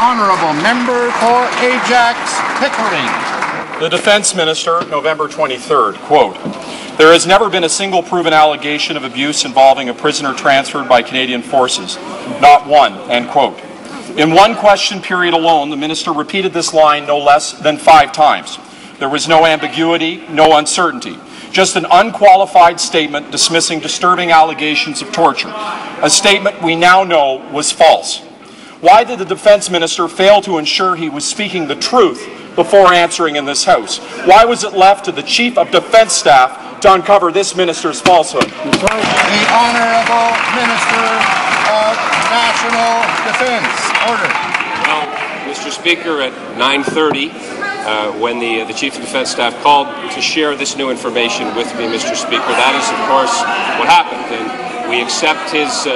Honourable member for Ajax-Pickering. The Defence Minister, November 23rd, quote, "There has never been a single proven allegation of abuse involving a prisoner transferred by Canadian forces. Not one," end quote. In one question period alone, the Minister repeated this line no less than 5 times. There was no ambiguity, no uncertainty. Just an unqualified statement dismissing disturbing allegations of torture. A statement we now know was false. Why did the Defence Minister fail to ensure he was speaking the truth before answering in this House? Why was it left to the Chief of Defence Staff to uncover this Minister's falsehood? The Honourable Minister of National Defence. Order. Well, Mr. Speaker, at 9:30, when the Chief of Defence Staff called to share this new information with me, Mr. Speaker, that is, of course, what happened. And we accept his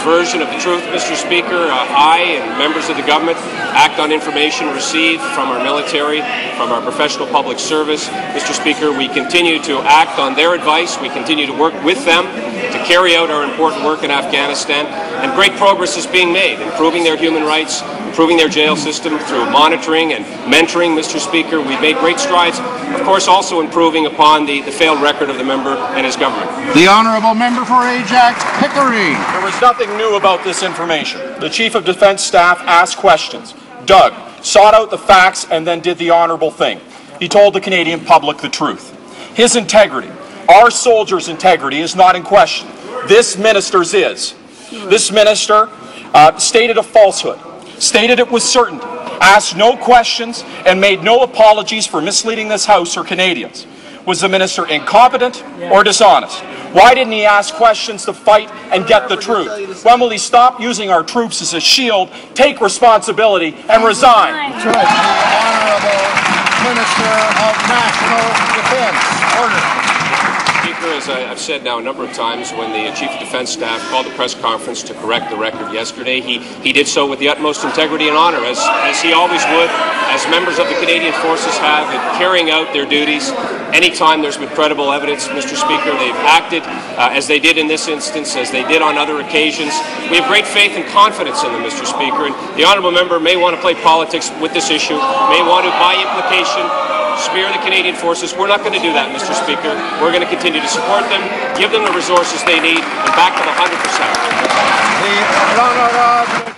version of the truth, Mr. Speaker. I and members of the government act on information received from our military, from our professional public service. Mr. Speaker, we continue to act on their advice. We continue to work with them to carry out our important work in Afghanistan. And great progress is being made, improving their human rights, improving their jail system through monitoring and mentoring, Mr. Speaker. We've made great strides, of course, also improving upon the failed record of the member and his government. The Honourable member for Ajax-Pickering. There was nothing new about this information. The Chief of Defence Staff asked questions, dug, sought out the facts, and then did the honourable thing. He told the Canadian public the truth. His integrity, our soldiers' integrity, is not in question. This minister's is. This minister stated a falsehood, stated it with certainty, asked no questions, and made no apologies for misleading this House or Canadians. Was the minister incompetent or dishonest? Why didn't he ask questions to fight and get the truth? When will he stop using our troops as a shield, take responsibility, and resign? That's right. The Honourable Minister of National Defence. Order. Speaker, as I've said now a number of times, when the Chief of Defence Staff called a press conference to correct the record yesterday, he did so with the utmost integrity and honour, as he always would, as members of the Canadian Forces have, in carrying out their duties. Anytime there's been credible evidence, Mr. Speaker, they've acted as they did in this instance, as they did on other occasions. We have great faith and confidence in them, Mr. Speaker, and the honourable member may want to play politics with this issue, may want to, by implication, smear the Canadian Forces. We're not going to do that, Mr. Speaker. We're going to continue to support them, give them the resources they need, and back them 100%. The Honourable